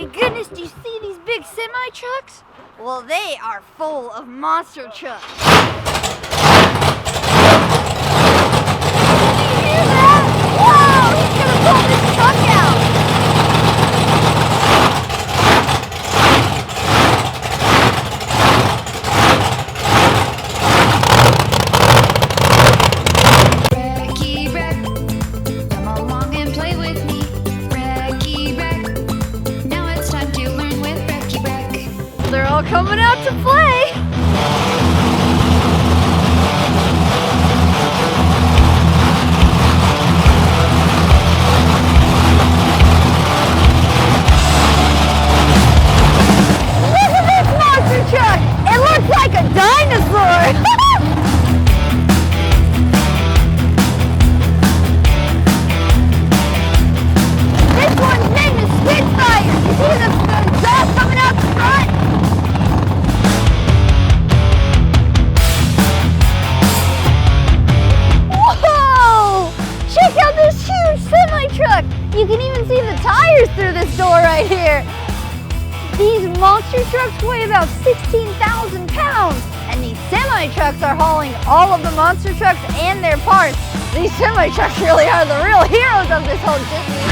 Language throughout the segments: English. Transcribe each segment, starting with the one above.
goodness, do you see these big semi-trucks? Well, they are full of monster trucks. Did you hear that? Whoa, he's gonna pull this truck out. Brecky Breck, come along and play with me. Brecky Breck, now it's time to learn with Brecky Breck. They're all coming out to play. Look at this monster truck. It looks like a dinosaur. This one's name is Spitfire. You see the exhaust coming out the front? Whoa! Check out this huge semi-truck. You can even see the tires through this door right here. These monster trucks weigh about 16,000 pounds, and these semi-trucks are hauling all of the monster trucks and their parts. These semi-trucks really are the real heroes of this whole Disney.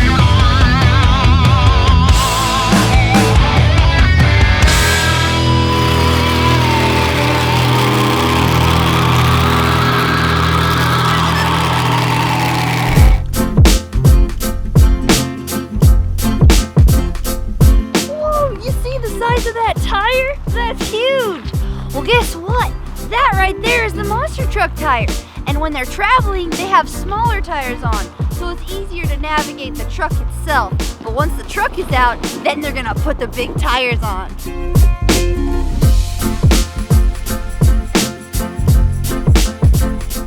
Size of that tire? That's huge. Well, guess what? That right there is the monster truck tire. And when they're traveling, they have smaller tires on, so it's easier to navigate the truck itself. But once the truck is out, then they're gonna put the big tires on.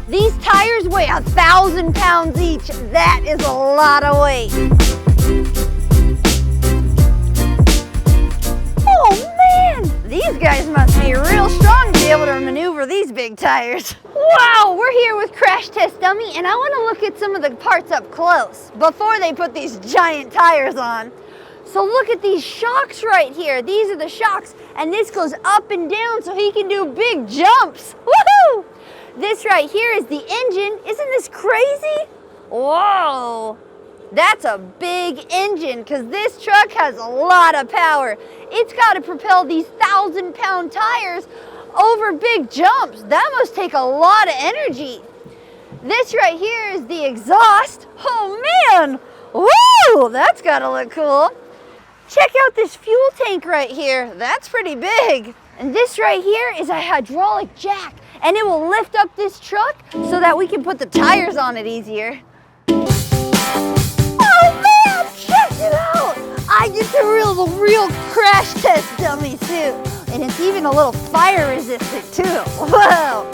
These tires weigh 1,000 pounds each. That is a lot of weight. Oh man, these guys must be real strong to be able to maneuver these big tires. Wow, we're here with Crash Test Dummy, and I want to look at some of the parts up close before they put these giant tires on. So look at these shocks right here. These are the shocks, and this goes up and down so he can do big jumps. Woohoo! This right here is the engine. Isn't this crazy? Whoa! That's a big engine because this truck has a lot of power. It's got to propel these 1,000-pound tires over big jumps. That must take a lot of energy. This right here is the exhaust. Oh man, woo, that's got to look cool. Check out this fuel tank right here. That's pretty big. And this right here is a hydraulic jack, and it will lift up this truck so that we can put the tires on it easier. Check it out! I get to the real Crash Test Dummy suit. And it's even a little fire resistant too. Wow!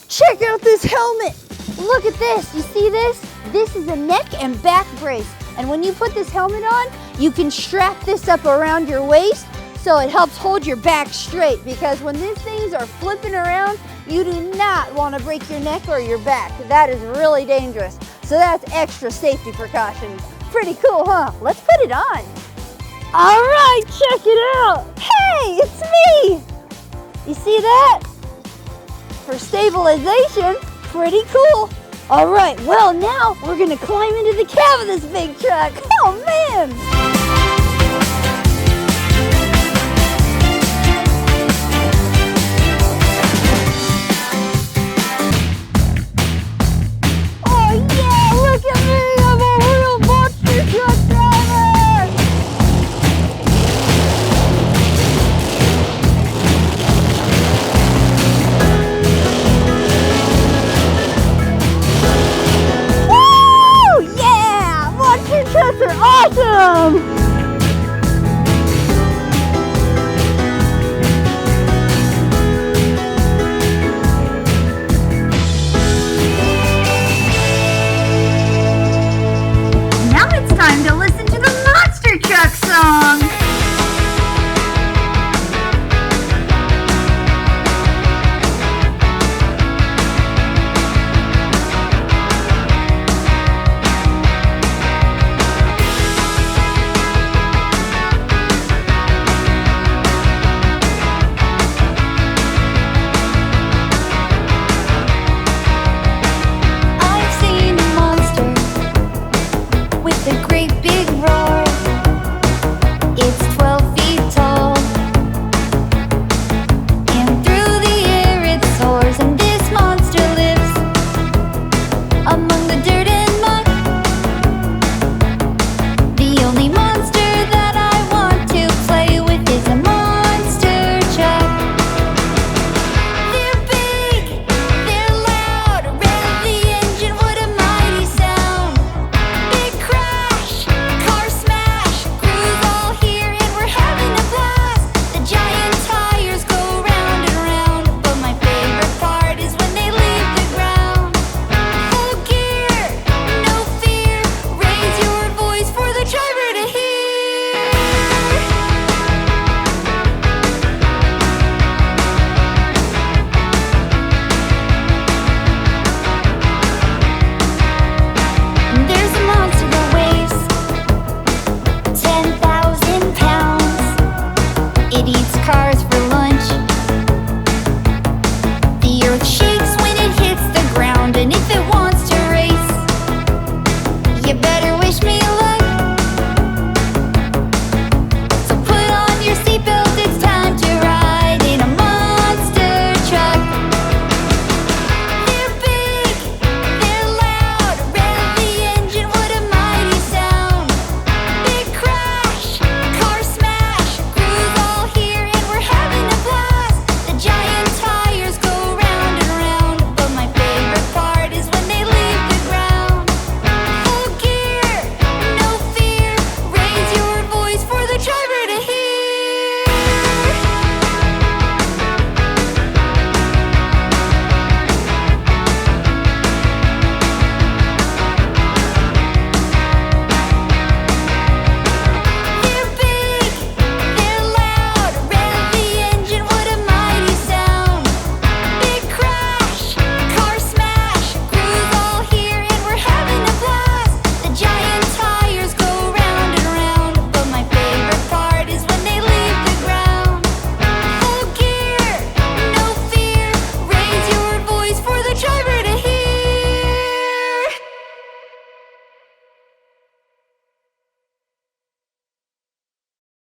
Check out this helmet. Look at this. You see this? This is a neck and back brace. And when you put this helmet on, you can strap this up around your waist so it helps hold your back straight, because when these things are flipping around, you do not want to break your neck or your back. That is really dangerous. So that's extra safety precautions. Pretty cool, huh? Let's put it on. All right, check it out. Hey, it's me. You see that? For stabilization, pretty cool. All right, well now we're gonna climb into the cab of this big truck. Oh man.